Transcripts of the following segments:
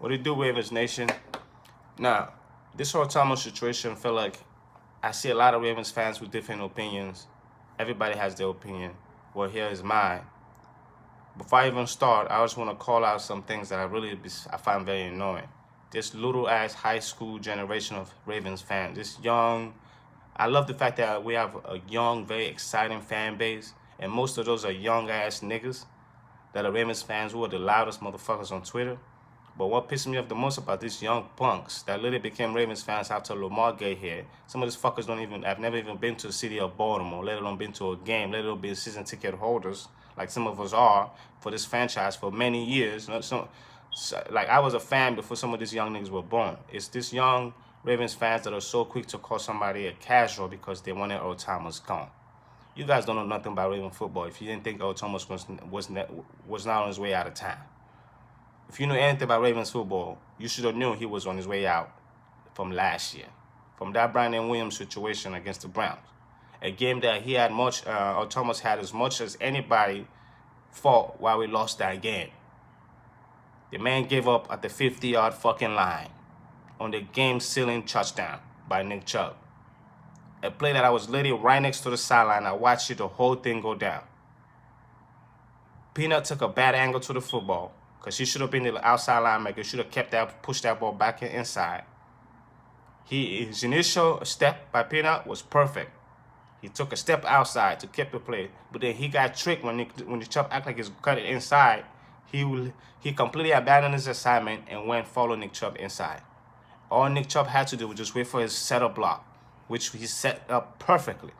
What it do, Ravens Nation? Now, this whole Thomas situation feel like I see a lot of Ravens fans with different opinions. Everybody has their opinion. Well, here is mine. Before I even start, I just want to call out some things that I find very annoying. This little ass high school generation of Ravens fans, this young, I love the fact that we have a young, very exciting fan base, and most of those are young ass niggas that are Ravens fans who are the loudest motherfuckers on Twitter. But what pisses me off the most about these young punks that literally became Ravens fans after Lamar got here, some of these fuckers have never even been to the city of Baltimore, let alone been to a game, let alone be season ticket holders, like some of us are, for this franchise for many years. Like, I was a fan before some of these young niggas were born. It's this young Ravens fans that are so quick to call somebody a casual because they wanted Earl Thomas gone. You guys don't know nothing about Raven football if you didn't think Earl Thomas was not on his way out of town. If you knew anything about Ravens football, you should have known he was on his way out from last year, from that Brandon Williams situation against the Browns. A game that he had Earl Thomas had as much as anybody fought while we lost that game. The man gave up at the 50-yard fucking line on the game-sealing touchdown by Nick Chubb. A play that I was literally right next to the sideline. I watched the whole thing go down. Peanut took a bad angle to the football because he should have been the outside linebacker. Should have pushed that ball back inside. His initial step by Peanut was perfect. He took a step outside to keep the play, but then he got tricked when the Chubb acted like he's cut it inside. He completely abandoned his assignment and went follow Nick Chubb inside. All Nick Chubb had to do was just wait for his setup block, which he set up perfectly.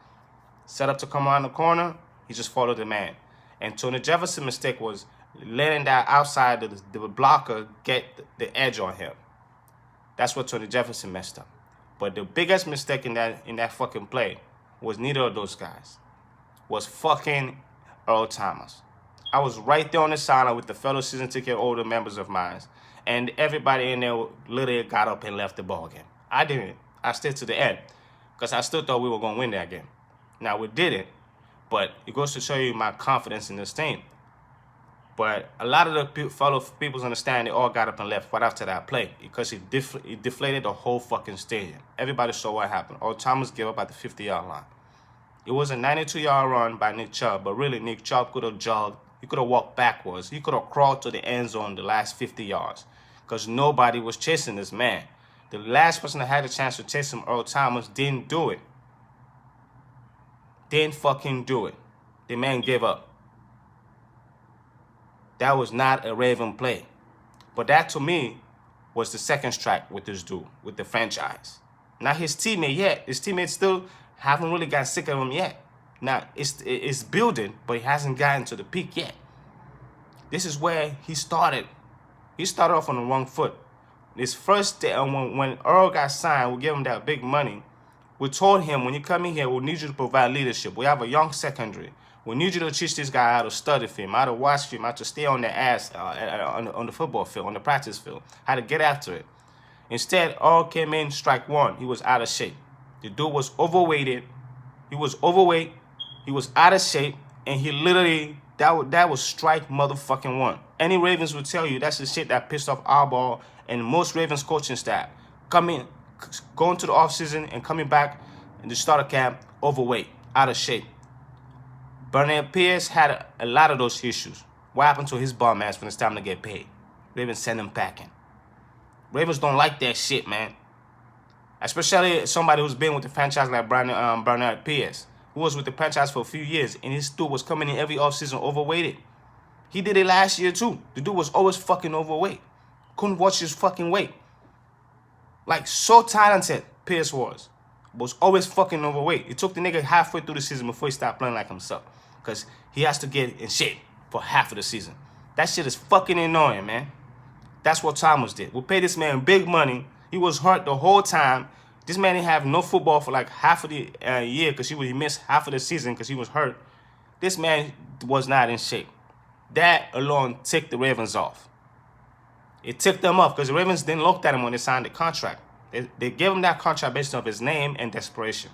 Set up to come around the corner, he just followed the man. And Tony Jefferson's mistake was letting that outside the blocker get the edge on him. That's what Tony Jefferson messed up. But the biggest mistake in that fucking play was neither of those guys. Was fucking Earl Thomas. I was right there on the sideline with the fellow season ticket older members of mine, and everybody in there literally got up and left the ball game. I didn't. I stayed to the end because I still thought we were going to win that game. Now, we didn't, but it goes to show you my confidence in this team. But a lot of the fellow people understand they all got up and left right after that play because it deflated the whole fucking stadium. Everybody saw what happened. Earl Thomas gave up at the 50-yard line. It was a 92-yard run by Nick Chubb, but really Nick Chubb could have jogged. He could have walked backwards. He could have crawled to the end zone the last 50 yards because nobody was chasing this man. The last person that had a chance to chase him, Earl Thomas, didn't do it. Didn't fucking do it. The man gave up. That was not a Raven play. But that, to me, was the second strike with this dude, with the franchise. Not his teammate yet. His teammates still haven't really got sick of him yet. Now, it's building, but he hasn't gotten to the peak yet. This is where he started. He started off on the wrong foot. This first day, when Earl got signed, we gave him that big money. We told him, when you come in here, we need you to provide leadership. We have a young secondary. We need you to teach this guy how to study film, how to watch film, how to stay on their ass on the football field, on the practice field, how to get after it. Instead, Earl came in strike one. He was out of shape. The dude was overweighted. He was overweight. He was out of shape, and he literally, that was strike motherfucking one. Any Ravens would tell you that's the shit that pissed off our ball and most Ravens coaching staff. Going to the offseason and coming back in the starter camp, overweight, out of shape. Bernard Pierce had a lot of those issues. What happened to his bum ass when it's time to get paid? Ravens send him packing. Ravens don't like that shit, man. Especially somebody who's been with the franchise like Bernard Pierce, who was with the franchise for a few years, and his dude was coming in every offseason overweighted. He did it last year, too. The dude was always fucking overweight. Couldn't watch his fucking weight. Like, so talented, Pierce was always fucking overweight. It took the nigga halfway through the season before he started playing like himself, because he has to get in shape for half of the season. That shit is fucking annoying, man. That's what Thomas did. We paid this man big money. He was hurt the whole time. This man didn't have no football for like half of the year because he missed half of the season because he was hurt. This man was not in shape. That alone ticked the Ravens off. It ticked them off because the Ravens didn't look at him when they signed the contract. They gave him that contract based off his name and desperation.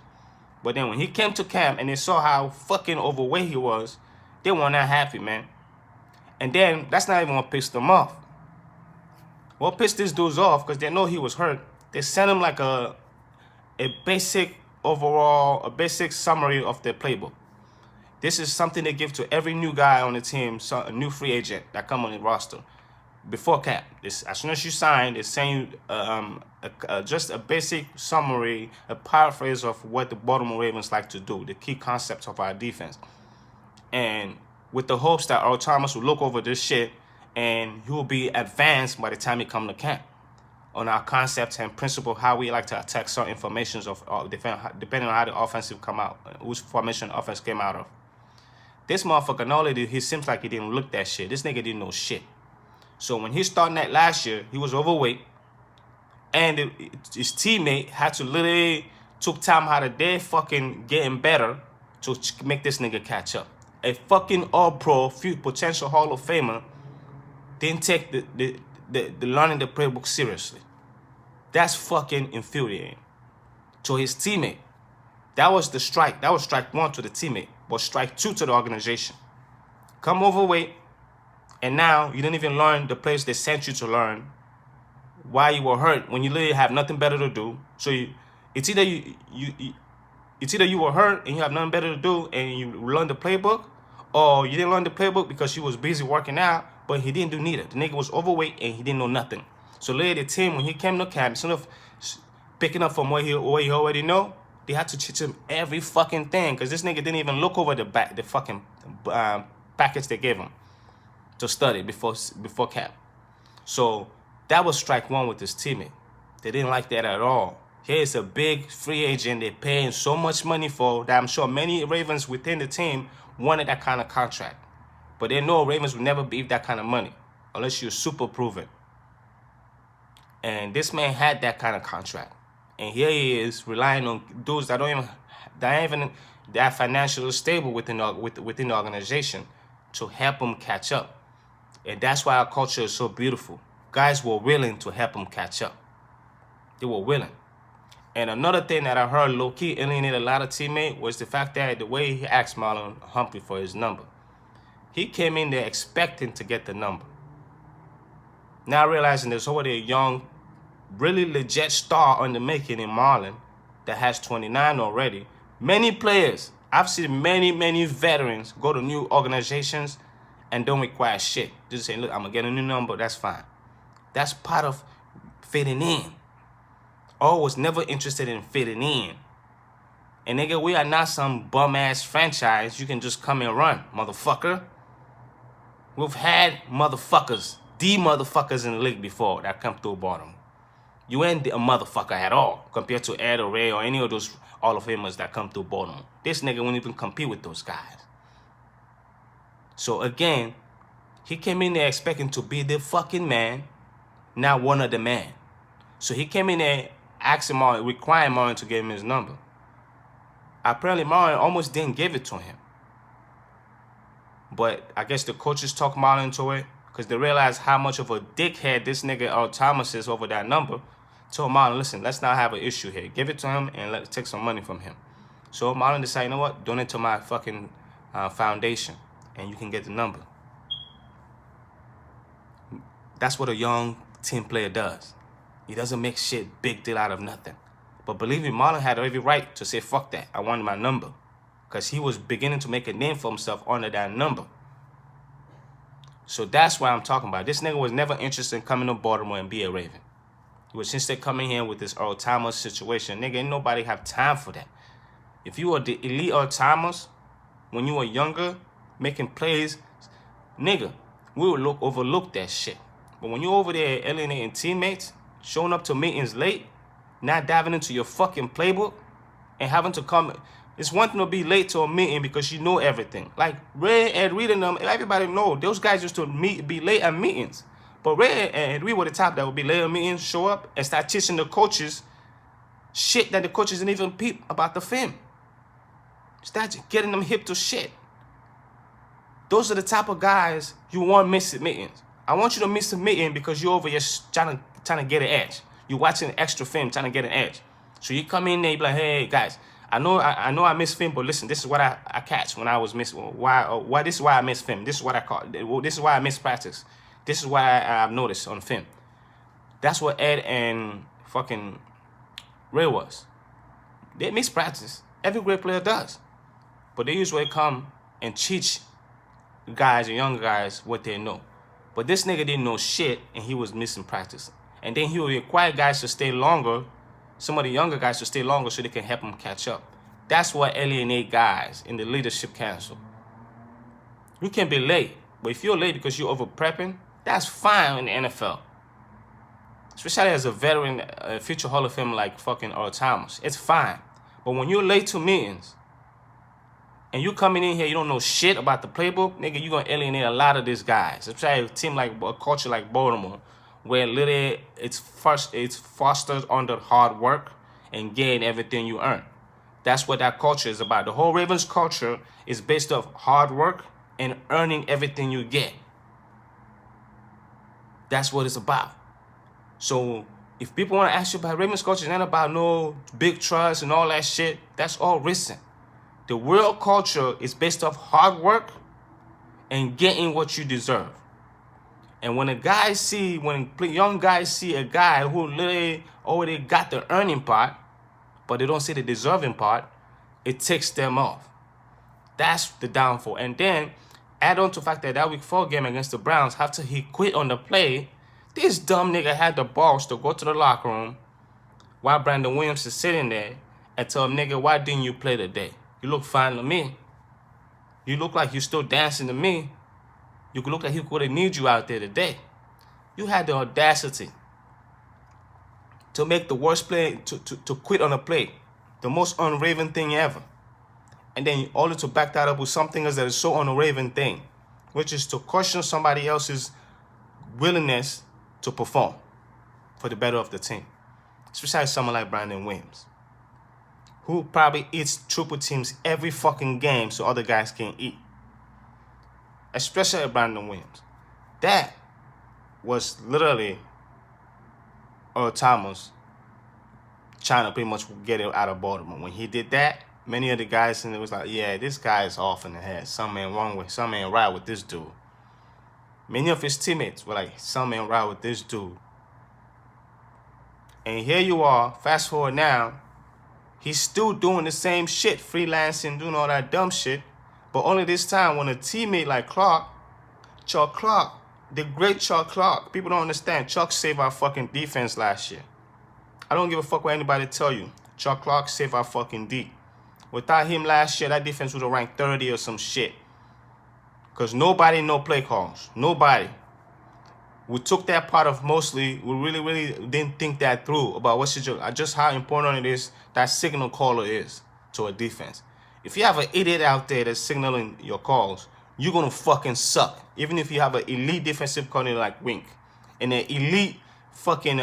But then when he came to camp and they saw how fucking overweight he was, they were not happy, man. And then that's not even what pissed them off. What pissed these dudes off, because they know he was hurt, they sent him like a basic overall, a basic summary of their playbook. This is something they give to every new guy on the team, so a new free agent that come on the roster. Before cap, this, as soon as you sign, they send you just a basic summary, a paraphrase of what the Baltimore Ravens like to do, the key concepts of our defense. And with the hopes that Earl Thomas will look over this shit and he will be advanced by the time he come to camp on our concepts and principle, how we like to attack certain formations of depending on how the offensive come out, which formation the offense came out of. This motherfucker, not only did he seems like he didn't look that shit, this nigga didn't know shit. So when he started that last year, he was overweight, and his teammate had to literally took time out of their fucking getting better to make this nigga catch up. A fucking all-pro, potential Hall of Famer, didn't take the learning the playbook seriously. That's fucking infuriating. To his teammate, that was the strike. That was strike one to the teammate, but strike two to the organization. Come overweight, and now you didn't even learn the plays they sent you to learn. Why you were hurt when you literally have nothing better to do. So it's either you were hurt and you have nothing better to do and you learn the playbook, or you didn't learn the playbook because you was busy working out, but he didn't do neither. The nigga was overweight and he didn't know nothing. So later the team, when he came to camp, instead of picking up from what he already know, they had to teach him every fucking thing, because this nigga didn't even look over the fucking package they gave him to study before camp. So that was strike one with his teammate. They didn't like that at all. Here's a big free agent they're paying so much money for that I'm sure many Ravens within the team wanted that kind of contract. But they know Ravens would never beat that kind of money unless you're super proven. And this man had that kind of contract. And here he is relying on dudes that ain't even that financially stable within the organization to help him catch up. And that's why our culture is so beautiful. Guys were willing to help him catch up. They were willing. And another thing that I heard low-key alienated a lot of teammates was the fact that the way he asked Marlon Humphrey for his number. He came in there expecting to get the number. Now realizing there's already a young, really legit star on the making in Marlon that has 29 already. Many players, I've seen many veterans go to new organizations and don't require shit. Just say, look, I'm going to get a new number, that's fine. That's part of fitting in. I was never interested in fitting in. And nigga, we are not some bum-ass franchise you can just come and run, motherfucker. We've had motherfuckers, the motherfuckers in the league before that come through Baltimore. You ain't a motherfucker at all compared to Ed or Ray or any of those Hall of Famers that come through Baltimore. This nigga wouldn't even compete with those guys. So again, he came in there expecting to be the fucking man, not one of the men. So he came in there asking Marlon, requiring Marlon to give him his number. Apparently Marlon almost didn't give it to him. But I guess the coaches talked Marlon into it because they realized how much of a dickhead this nigga Earl Thomas is over that number. Told Marlon, listen, let's not have an issue here. Give it to him and let's take some money from him. So Marlon decided, you know what? Donate to my fucking foundation and you can get the number. That's what a young team player does. He doesn't make shit big deal out of nothing. But believe me, Marlon had every right to say, fuck that. I wanted my number. Because he was beginning to make a name for himself under that number. So that's what I'm talking about. This nigga was never interested in coming to Baltimore and be a Raven. He was interested in coming here with this Earl Thomas situation. Nigga, ain't nobody have time for that. If you were the elite Earl Thomas, when you were younger, making plays, nigga, we would overlook that shit. But when you're over there alienating teammates, showing up to meetings late, not diving into your fucking playbook, and having to come. It's one thing to be late to a meeting because you know everything. Like Ray and Reed and them, everybody know those guys used to be late at meetings. But Ray and Reed were the top that would be late at meetings, show up and start teaching the coaches shit that the coaches didn't even peep about the film. Start getting them hip to shit. Those are the type of guys you want missing meetings. I want you to miss a meeting because you're over here trying to get an edge. You're watching extra film trying to get an edge. So you come in there, you be like, hey guys, I know I miss film, but listen, this is what I catch when I was missing. Why this is why I miss film. This is what I call. This is why I miss practice. This is why I've noticed on film. That's what Ed and fucking Ray was. They mix practice. Every great player does. But they usually come and teach guys and young guys what they know. But this nigga didn't know shit, and he was missing practice. And then he would require guys to stay longer, some of the younger guys to stay longer so they can help him catch up. That's what alienate guys in the leadership council. You can be late, but if you're late because you're over prepping, that's fine in the NFL. Especially as a veteran, future Hall of Fame like fucking Earl Thomas. It's fine. But when you're late to meetings, and you coming in here, you don't know shit about the playbook, nigga, you're gonna alienate a lot of these guys. Especially a team like a culture like Baltimore, where literally it's fostered under hard work and gain everything you earn. That's what that culture is about. The whole Ravens culture is based off hard work and earning everything you get. That's what it's about. So if people want to ask you about Ravens culture, it's not about no big trust and all that shit. That's all recent. The real culture is based off hard work and getting what you deserve. And when young guys see a guy who literally already got the earning part, but they don't see the deserving part, it takes them off. That's the downfall. And then add on to the fact that week 4 game against the Browns, after he quit on the play, this dumb nigga had the balls to go to the locker room while Brandon Williams is sitting there and tell him, nigga, why didn't you play today? You look fine to me. You look like you're still dancing to me. You look like he could have need you out there today. You had the audacity to make the worst play, to quit on a play. The most un-Raven thing ever. And then only to back that up with something else that is so un-Raven thing, which is to question somebody else's willingness to perform for the better of the team. Especially someone like Brandon Williams, who probably eats triple teams every fucking game so other guys can't eat. Especially Brandon Williams. That was literally Earl Thomas trying to pretty much get it out of Baltimore. When he did that, many of the guys and it was like, yeah, this guy is off in the head. Something ain't right with this dude. Many of his teammates were like, something ain't right with this dude. And here you are, fast forward now, he's still doing the same shit, freelancing, doing all that dumb shit. But only this time when a teammate like Chuck Clark, the great Chuck Clark, people don't understand, Chuck saved our fucking defense last year. I don't give a fuck what anybody tell you. Chuck Clark saved our fucking D. Without him last year, that defense would have ranked 30 or some shit. Because nobody know play calls. Nobody. We took that part of mostly, we really didn't think that through about just how important it is that signal caller is to a defense. If you have an idiot out there that's signaling your calls, you're going to fucking suck. Even if you have an elite defensive coordinator like Wink and an elite fucking,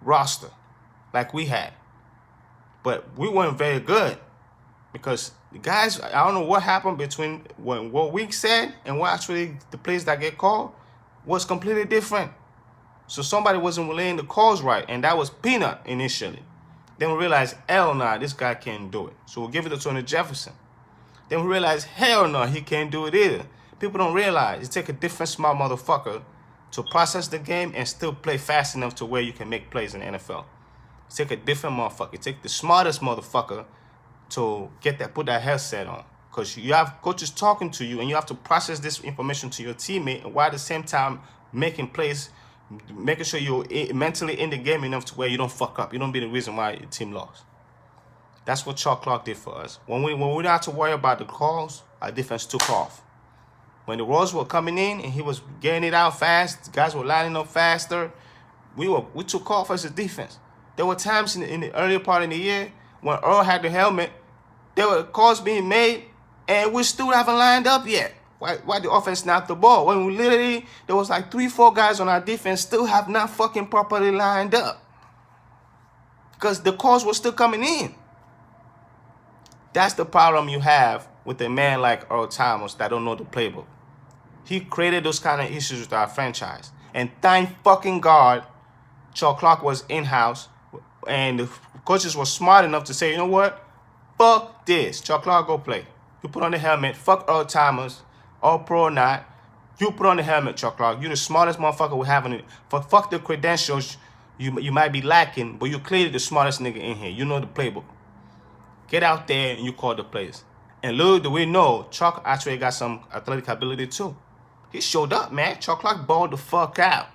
roster like we had. But we weren't very good because the guys, I don't know what happened between what Wink said and what actually the plays that get called was completely different. So somebody wasn't relaying the calls right, and that was Peanut initially. Then we realized, hell nah, this guy can't do it. So we'll give it to Tony Jefferson. Then we realized, hell no, he can't do it either. People don't realize it takes a different smart motherfucker to process the game and still play fast enough to where you can make plays in the NFL. It takes a different motherfucker. It takes the smartest motherfucker to put that headset on. Because you have coaches talking to you and you have to process this information to your teammate and while at the same time making plays, making sure you're mentally in the game enough to where you don't fuck up. You don't be the reason why your team lost. That's what Chuck Clark did for us. When we didn't have to worry about the calls, our defense took off. When the rolls were coming in and he was getting it out fast, the guys were lining up faster, we took off as a defense. There were times in the earlier part of the year when Earl had the helmet, there were calls being made and we still haven't lined up yet. Why the offense snapped the ball? When we literally, there was like 3-4 guys on our defense still have not fucking properly lined up. Because the calls were still coming in. That's the problem you have with a man like Earl Thomas that don't know the playbook. He created those kind of issues with our franchise. And thank fucking God, Chuck Clark was in-house and the coaches were smart enough to say, you know what? Fuck this. Chuck Clark, go play. You put on the helmet. Fuck Earl Thomas. All pro or not. You put on the helmet, Chuck Clark. You're the smartest motherfucker we have in it. Fuck the credentials you might be lacking, but you're clearly the smartest nigga in here. You know the playbook. Get out there and you call the plays. And little do we know, Chuck actually got some athletic ability too. He showed up, man. Chuck Clark balled the fuck out.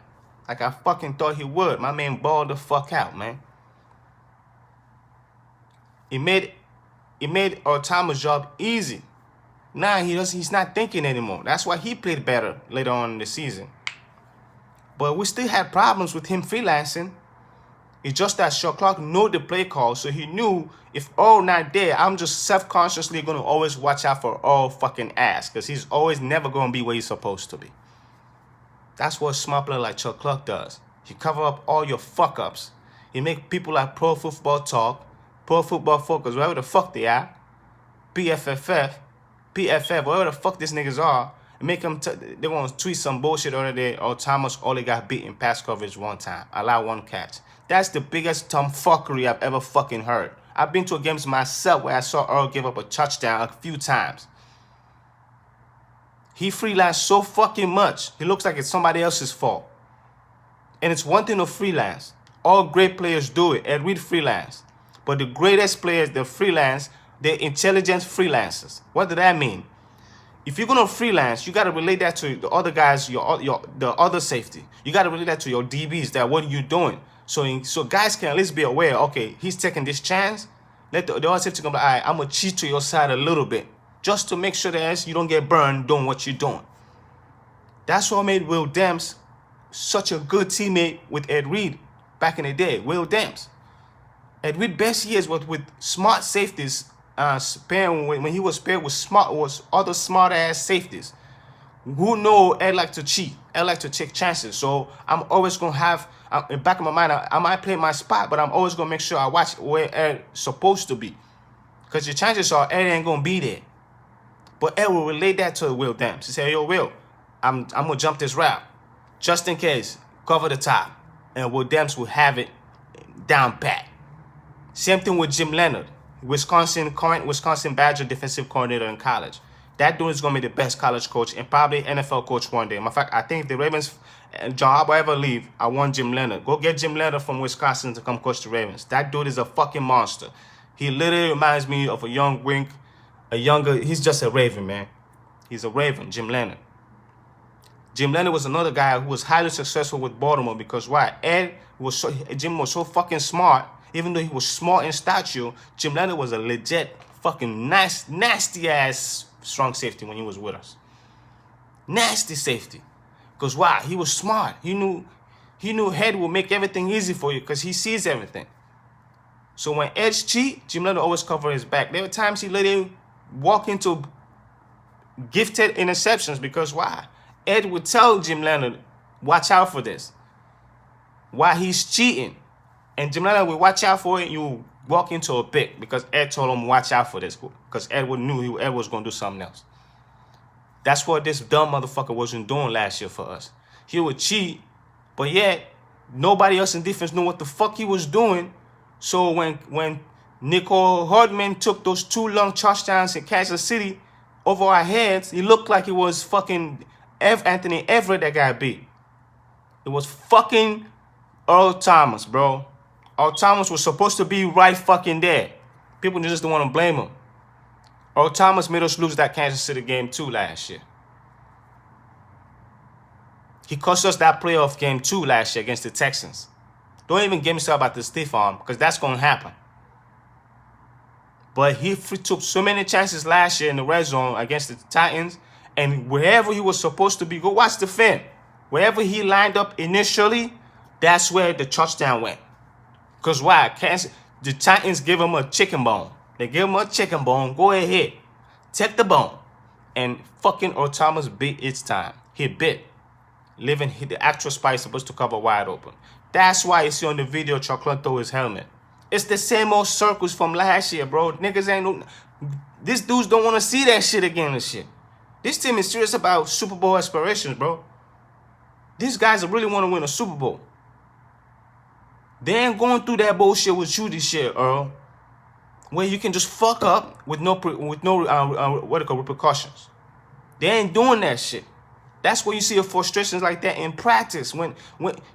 Like I fucking thought he would. My man balled the fuck out, man. He made Earl Thomas' job easy. Now he's not thinking anymore. That's why he played better later on in the season. But we still had problems with him freelancing. It's just that Chuck Clark knew the play call, so he knew if Earl not there, I'm just self-consciously going to always watch out for Earl fucking ass, because he's always never going to be where he's supposed to be. That's what a smart player like Chuck Clark does. He cover up all your fuck-ups. He make people like Pro Football Talk, Pro Football Focus, wherever the fuck they are, PFF, whatever the fuck these niggas are, and make them, they want to tweet some bullshit over there, or Thomas only got beat in pass coverage one time, allow one catch. That's the biggest tomfuckery I've ever fucking heard. I've been to games myself where I saw Earl give up a touchdown a few times. He freelanced so fucking much, he looks like it's somebody else's fault. And it's one thing to freelance. All great players do it. Ed Reed freelance. But the greatest players that freelance, they're intelligent freelancers. What does that mean? If you're gonna freelance, you gotta relate that to the other guys, the other safety. You gotta relate that to your DBs. That what are you doing? So guys can at least be aware. Okay, he's taking this chance. Let the other safety go. All right, I'm gonna cheat to your side a little bit, just to make sure that you don't get burned doing what you're doing. That's what made Will Demps such a good teammate with Ed Reed back in the day. Will Demps. Ed Reed's best years was with smart safeties. When he was paired with other smart ass safeties who know Ed like to cheat, Ed like to take chances. So I'm always gonna have in the back of my mind, I might play my spot, but I'm always gonna make sure I watch where Ed's supposed to be, because your chances are Ed ain't gonna be there. But Ed will relate that to Will Demps. He say, "Yo, Will, I'm gonna jump this route, just in case. Cover the top," and Will Demps will have it down pat. Same thing with Jim Leonard. Current Wisconsin Badger defensive coordinator in college. That dude is going to be the best college coach and probably NFL coach one day. In fact, I think if the Ravens job ever leave, I want Jim Leonard. Go get Jim Leonard from Wisconsin to come coach the Ravens. That dude is a fucking monster. He literally reminds me of a young Wink, he's just a Raven, man. He's a Raven, Jim Leonard. Jim Leonard was another guy who was highly successful with Baltimore because why? Jim was so fucking smart. Even though he was small in stature, Jim Leonard was a legit fucking nasty ass strong safety when he was with us. Nasty safety. Because why? He was smart. He knew Ed will make everything easy for you because he sees everything. So when Ed's cheat, Jim Leonard always covered his back. There were times he let him walk into gifted interceptions because why? Ed would tell Jim Leonard, watch out for this. Why he's cheating. And Jim Leonard would watch out for it. You walk into a pick because Ed told him watch out for this. Because Ed knew Ed was going to do something else. That's what this dumb motherfucker wasn't doing last year for us. He would cheat, but yet nobody else in defense knew what the fuck he was doing. So when Nicole Hardman took those 2 long touchdowns in Kansas City over our heads, he looked like it was fucking Anthony Everett that got beat. It was fucking Earl Thomas, bro. Earl Thomas was supposed to be right fucking there. People just don't want to blame him. Earl Thomas made us lose that Kansas City game too last year. He cost us that playoff game too last year against the Texans. Don't even get me started about the stiff arm, because that's going to happen. But he took so many chances last year in the red zone against the Titans, and wherever he was supposed to be, go watch the film. Wherever he lined up initially, that's where the touchdown went. Because why? The Titans give him a chicken bone. They give him a chicken bone. Go ahead. Take the bone. And fucking Earl Thomas bit its time. He bit. Leaving the actual spot he's supposed to cover wide open. That's why you see on the video Chuck Clark throw his helmet. It's the same old circles from last year, bro. Niggas ain't no... These dudes don't want to see that shit again and shit. This team is serious about Super Bowl aspirations, bro. These guys really want to win a Super Bowl. They ain't going through that bullshit with you this year, Earl. Where you can just fuck up with no repercussions. They ain't doing that shit. That's where you see a frustrations like that in practice. When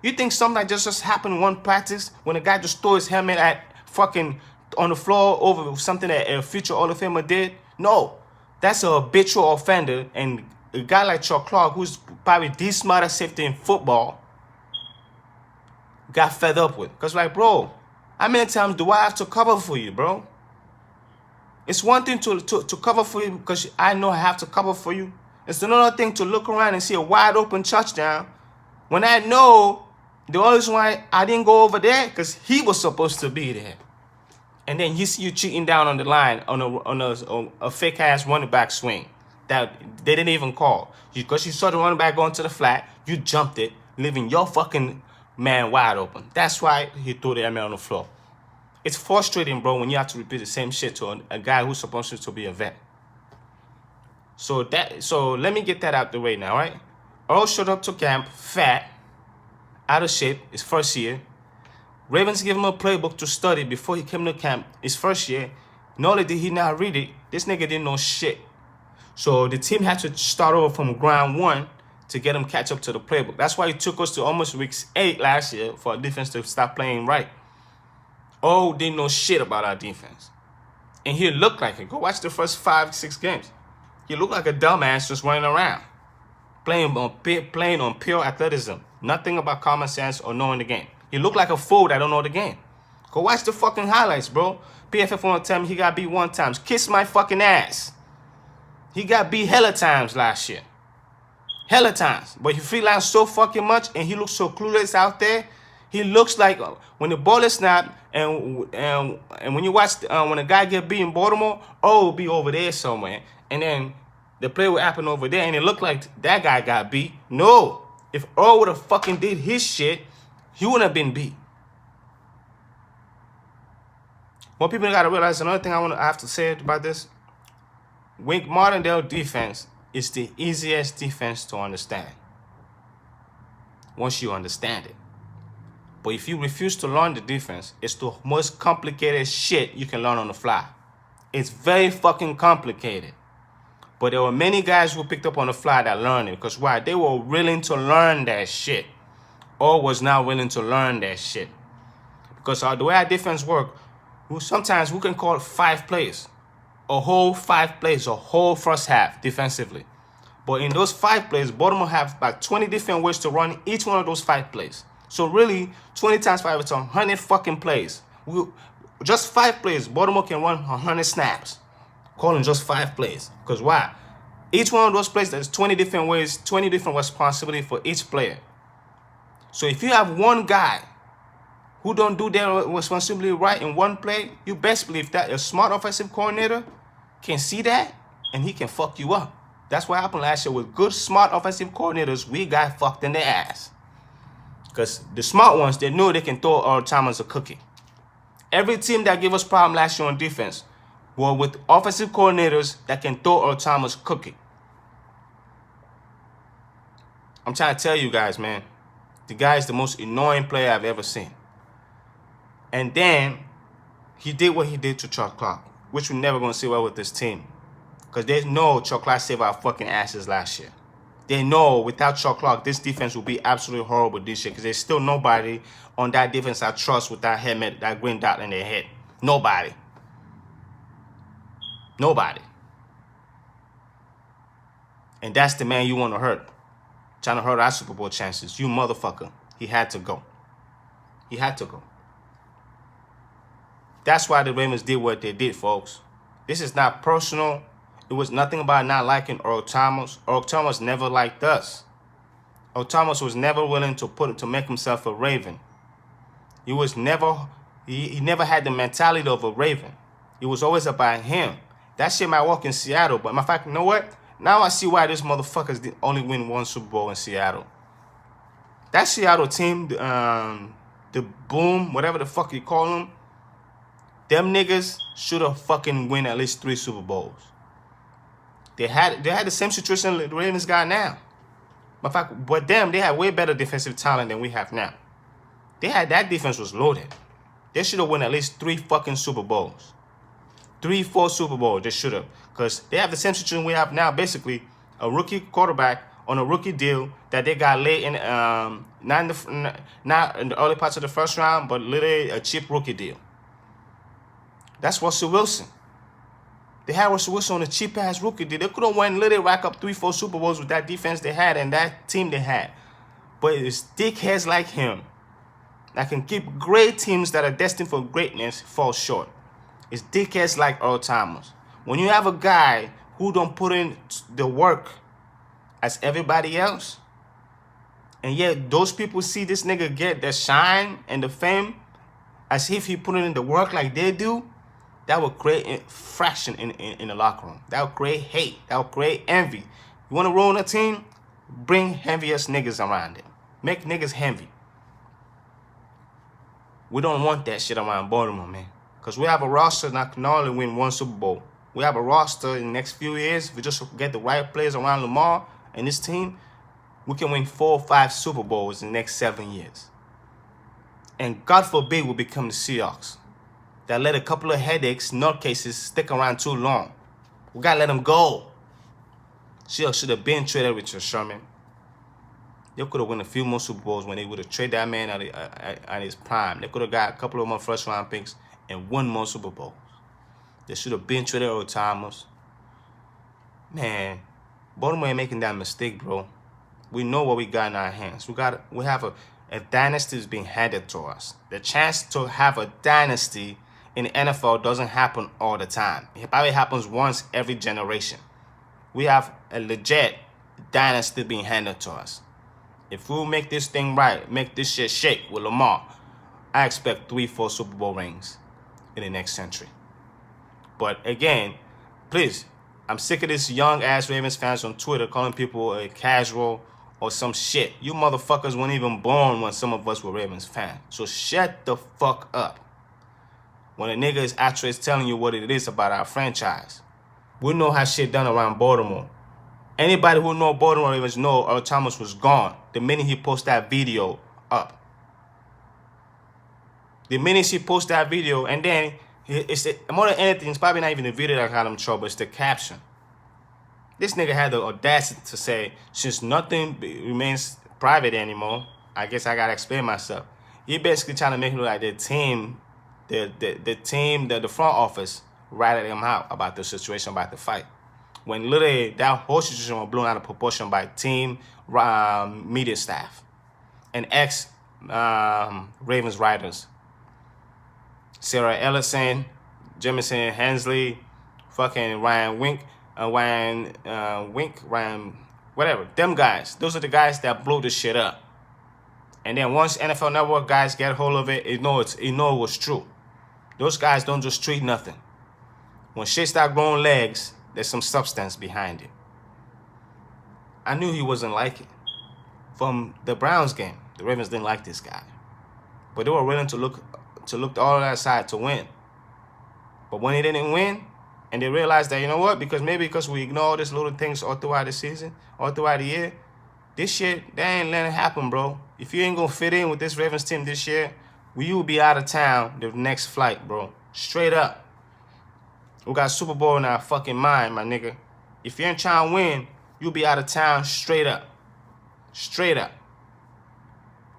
you think something like just happened in one practice, when a guy just threw his helmet at fucking on the floor over something that a future Hall of Famer did. No, that's a habitual offender, and a guy like Chuck Clark, who's probably the smartest safety in football, got fed up with. Because like, bro, how many times do I have to cover for you, bro? It's one thing to cover for you because I know I have to cover for you. It's another thing to look around and see a wide open touchdown when I know the only reason why I didn't go over there because he was supposed to be there. And then you see you cheating down on the line on a fake ass running back swing that they didn't even call. Because you saw the running back going to the flat, you jumped it, leaving your fucking man wide open. That's why he threw the helmet on the floor. It's frustrating, bro, when you have to repeat the same shit to a guy who's supposed to be a vet. So let me get that out the way now, right? Earl showed up to camp fat, out of shape, his first year. Ravens gave him a playbook to study before he came to camp his first year. Not only did he not read it, this nigga didn't know shit. So the team had to start over from ground one to get him catch up to the playbook. That's why it took us to almost week 8 last year for our defense to start playing right. Oh, didn't know shit about our defense. And he looked like it. Go watch the first 5-6 games. He looked like a dumbass just running around, playing on pure athleticism. Nothing about common sense or knowing the game. He looked like a fool that don't know the game. Go watch the fucking highlights, bro. PFF want to tell me he got beat 1 time. Kiss my fucking ass. He got beat hella times last year. Hella times. But he freelance so fucking much and he looks so clueless out there. He looks like when the ball is snapped and when you watch when a guy get beat in Baltimore, oh, it'll be over there somewhere. And then the play would happen over there and it looked like that guy got beat. No. If Earl would have fucking did his shit, he wouldn't have been beat. What people got to realize, another thing I have to say about this, Wink Martindale defense is the easiest defense to understand once you understand it. But if you refuse to learn the defense, it's the most complicated shit you can learn on the fly. It's very fucking complicated. But there were many guys who picked up on the fly that learned it. Because why? They were willing to learn that shit. Or was not willing to learn that shit. Because the way our defense works, sometimes we can call it 5 plays. A whole 5 plays, a whole first half defensively. But in those 5 plays, Baltimore have about 20 different ways to run each one of those 5 plays. So really, 20 times 5, it's 100 fucking plays. Just 5 plays, Baltimore can run 100 snaps. Calling just 5 plays. Because why? Each one of those plays, there's 20 different ways, 20 different responsibilities for each player. So if you have one guy who don't do their responsibility right in one play, you best believe that a smart offensive coordinator can see that and he can fuck you up. That's what happened last year with good, smart offensive coordinators. We got fucked in the ass. Because the smart ones, they know they can throw Earl Thomas a cookie. Every team that gave us problem last year on defense were with offensive coordinators that can throw Earl Thomas a cookie. I'm trying to tell you guys, man. The guy is the most annoying player I've ever seen. And then he did what he did to Chuck Clark, which we're never going to see well with this team. Because they know Chuck Clark saved our fucking asses last year. They know without Chuck Clark, this defense will be absolutely horrible this year. Because there's still nobody on that defense I trust with that helmet, that green dot in their head. Nobody. Nobody. And that's the man you want to hurt. Trying to hurt our Super Bowl chances. You motherfucker. He had to go. He had to go. That's why the Ravens did what they did, folks. This is not personal. It was nothing about not liking Earl Thomas. Earl Thomas never liked us. Earl Thomas was never willing to make himself a Raven. He was never, he never had the mentality of a Raven. It was always about him. That shit might work in Seattle, but in fact, you know what? Now I see why this motherfuckers did only win 1 Super Bowl in Seattle. That Seattle team, the Boom, whatever the fuck you call them, them niggas should have fucking win at least 3 Super Bowls. They had the same situation the Ravens got now. But them, they had way better defensive talent than we have now. That defense was loaded. They should have won at least 3 fucking Super Bowls. 3-4 Super Bowls, they should have. Because they have the same situation we have now, basically. A rookie quarterback on a rookie deal that they got late in, not in the early parts of the first round, but literally a cheap rookie deal. That's Russell Wilson. They had Russell Wilson on a cheap-ass rookie deal. They could have won, literally rack up 3-4 Super Bowls with that defense they had and that team they had. But it's dickheads like him that can keep great teams that are destined for greatness fall short. It's dickheads like Earl Thomas. When you have a guy who don't put in the work as everybody else, and yet those people see this nigga get the shine and the fame as if he put in the work like they do, that will create fraction in the locker room. That will create hate. That will create envy. You want to roll on a team? Bring envious niggas around it. Make niggas envy. We don't want that shit around Baltimore, man. Because we have a roster that can only win 1 Super Bowl. We have a roster in the next few years. If we just get the right players around Lamar and this team, we can win 4 or 5 Super Bowls in the next 7 years. And God forbid we become the Seahawks that let a couple of headaches, nutcases, stick around too long. We got to let them go. Seahawks should have been traded Richard Sherman. They could have won a few more Super Bowls when they would have traded that man at his prime. They could have got a couple of more first-round picks and 1 more Super Bowls. They should have been traded Earl Thomas. Man, Baltimore ain't making that mistake, bro. We know what we got in our hands. We have a dynasty is being handed to us. The chance to have a dynasty in the NFL doesn't happen all the time. It probably happens once every generation. We have a legit dynasty being handed to us. If we make this thing right, make this shit shake with Lamar, I expect 3-4 Super Bowl rings in the next century. But again, please, I'm sick of this young-ass Ravens fans on Twitter calling people a casual or some shit. You motherfuckers weren't even born when some of us were Ravens fans. So shut the fuck up when a nigga is actually telling you what it is about our franchise. We know how shit done around Baltimore. Anybody who know Baltimore Ravens know Earl Thomas was gone the minute he posted that video up. The minute he posted that video, and then it's more than anything, it's probably not even the video that got him in trouble, it's the caption. This nigga had the audacity to say, since nothing remains private anymore, I guess I gotta explain myself. He basically trying to make it look like the team, the front office ratted him out about the situation, about the fight. When literally that whole situation was blown out of proportion by team media staff and ex-Ravens writers. Sarah Ellison, Jamison Hensley, fucking Ryan whatever. Them guys, those are the guys that blew the shit up. And then once NFL Network guys get a hold of it, it know it was true. Those guys don't just tweet nothing. When shit start growing legs, there's some substance behind it. I knew he wasn't like it. From the Browns game, the Ravens didn't like this guy. But they were willing to look all of that side to win. But when he didn't win, and they realized that, you know what, because we ignore all these little things all throughout the season, all throughout the year, this shit, they ain't letting it happen, bro. If you ain't gonna fit in with this Ravens team this year, you will be out of town the next flight, bro. Straight up. We got Super Bowl in our fucking mind, my nigga. If you ain't trying to win, you'll be out of town straight up. Straight up.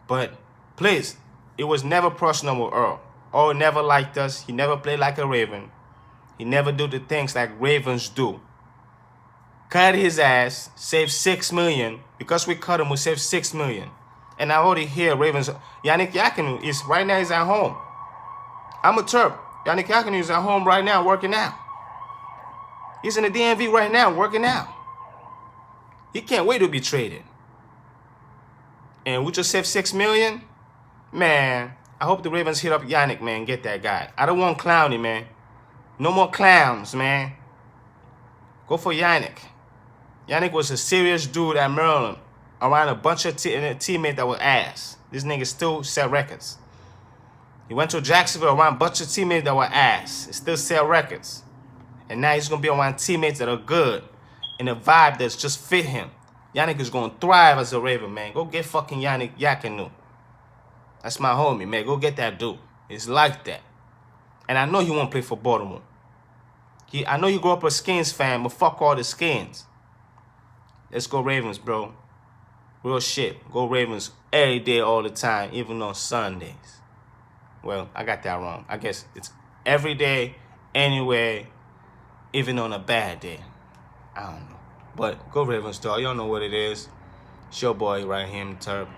But please, it was never personal with Earl. Earl never liked us. He never played like a Raven. He never do the things like Ravens do. Cut his ass, save $6 million. Because we cut him, we saved $6 million. And I already hear Ravens. Yannick Yakinu is right now. He's at home. I'm a Terp. Yannick Yakinu is at home right now working out. He's in the DMV right now working out. He can't wait to be traded. And we just saved $6 million. Man, I hope the Ravens hit up Yannick, man. Get that guy. I don't want Clowney, man. No more clowns, man. Go for Yannick. Yannick was a serious dude at Maryland. Around a bunch of teammates that were ass. This nigga still sell records. He went to Jacksonville around a bunch of teammates that were ass. He still sell records. And now he's going to be around teammates that are good. In a vibe that's just fit him. Yannick is going to thrive as a Raven, man. Go get fucking Yannick Yakinu. That's my homie, man. Go get that dude. It's like that. And I know he won't play for Baltimore. I know you grew up a Skins fan, but fuck all the Skins. Let's go Ravens, bro. Real shit. Go Ravens every day, all the time, even on Sundays. Well, I got that wrong. I guess it's every day, anyway, even on a bad day. I don't know. But go Ravens, dog. Y'all know what it is. It's your boy right here in the turb.